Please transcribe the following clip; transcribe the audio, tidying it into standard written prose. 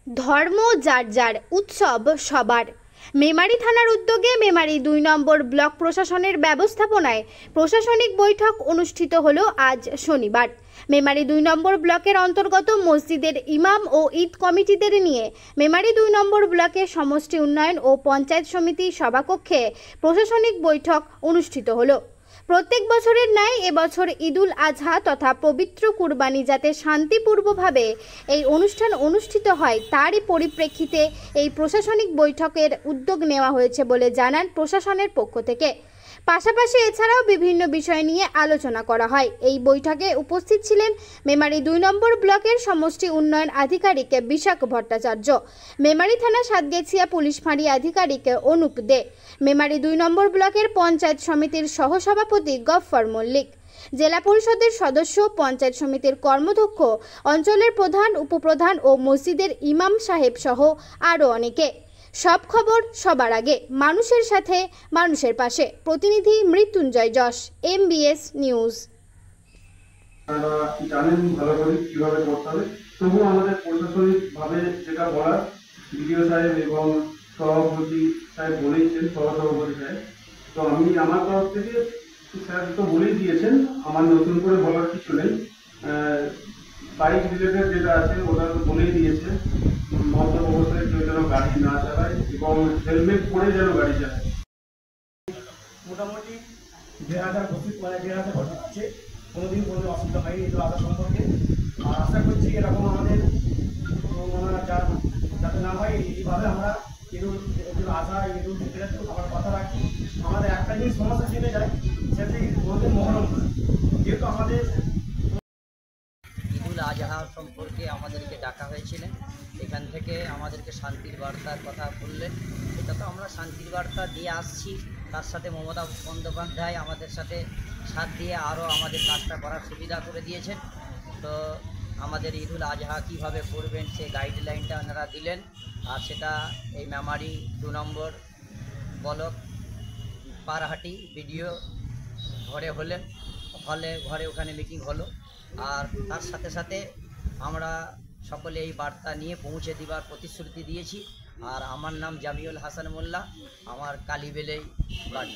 ধর্ম যার যার, উৎসব সবার। মেমারি থানার উদ্যোগে মেমারি ২ নম্বর ব্লক প্রশাসনের ব্যবস্থাপনায় প্রশাসনিক বৈঠক অনুষ্ঠিত হলো আজ শনিবার। মেমারি ২ নম্বর ব্লকের অন্তর্গত মসজিদের ইমাম ও ঈদ কমিটিদের নিয়ে মেমারি ২ নম্বর ব্লকের সমষ্টি উন্নয়ন ও পঞ্চায়েত সমিতি সভাকক্ষে প্রশাসনিক বৈঠক অনুষ্ঠিত হলো। প্রত্যেক বছরের ন্যায় এবছর ঈদুল আজহা তথা পবিত্র কুরবানি যাতে শান্তিপূর্ণভাবে এই অনুষ্ঠান অনুষ্ঠিত হয় তারই পরিপ্রেক্ষিতে এই প্রশাসনিক বৈঠকের উদ্যোগ নেওয়া হয়েছে বলে জানান প্রশাসনের পক্ষ থেকে। পাশাপাশি এছাড়াও বিভিন্ন বিষয় নিয়ে আলোচনা করা হয়। এই বৈঠকে উপস্থিত ছিলেন মেমারি ২ নম্বর ব্লকের সমষ্টি উন্নয়ন আধিকারিক বিশাখ ভট্টাচার্য, মেমারি থানা সাতগেছিয়া পুলিশ ফাঁড়ি আধিকারিক অনুপ দে, মেমারি ২ নম্বর ব্লকের পঞ্চায়েত সমিতির সহসভাপতি গফফর মল্লিক, জেলা পরিষদের সদস্য, পঞ্চায়েত সমিতির কর্মাধ্যক্ষ, অঞ্চলের প্রধান, উপপ্রধান ও মসজিদের ইমাম সাহেব সহ আরও অনেকে। সব খবর সবার আগে, মানুষের সাথে, মানুষের পাশে। প্রতিনিধি মৃত্যুঞ্জয় যশ, MBS নিউজ। জানেন ভালো করে কিভাবে করতে হবে, তবু আমাদের প্রশাসনিকভাবে যেটা বলার বিডিও সাহেব এবং সভাপতি সাহেব বলেছেন, সহসভাপতি সাহেব, তো আমি আমার তরফ থেকে স্যার তো বলেই দিয়েছেন, আমার নতুন করে বলার কিছু নেই। বাইক রিলেটেড যেটা আছে ওটা তো বলেই দিয়েছে, মদ্য অবস্থায় কেউ যেন গাড়ি না চালায় এবং হেলমেট পরে যেন গাড়ি চালায়। মোটামুটি ১,৫০০ ঘটছে, কোনোদিন কোনো অসুবিধা হয়নি ঈদুল আজহা সম্পর্কে। আর আশা করছি এরকম আমাদের যাতে না হয়, এইভাবে আমরা ঈদুল আজহা, ঈদুল ফিতরের আমার কথা রাখি। আমাদের একটা জিনিস সমস্যা জেনে যায়, সেটি ওদের মহরম, যেহেতু আমাদের ঈদুল আজহা সম্পর্কে আমাদেরকে ডাকা হয়েছিলেন, এখান থেকে আমাদেরকে শান্তির বার্তার কথা বললেন। এটা তো আমরা শান্তির বার্তা দিয়ে আসছি, তার সাথে মমতা বন্দ্যোপাধ্যায় আমাদের সাথে সাথ দিয়ে আরও আমাদের কাজটা করার সুবিধা করে দিয়েছেন। তো আমাদের ঈদুল আজহা কীভাবে করবেন সেই গাইডলাইনটা ওনারা দিলেন, আর সেটা এই মেমারি ২ নম্বর ব্লক পারহাটি বিডিও ঘরে ঘরে ওখানে মিটিং হলো। আর তার সাথে সাথে আমরা সকলে এই বার্তা নিয়ে পৌঁছে দেওয়ার প্রতিশ্রুতি দিয়েছি। আর আমার নাম জামিউল হাসান মোল্লা, আমার কালীবেলেই বাড়ি।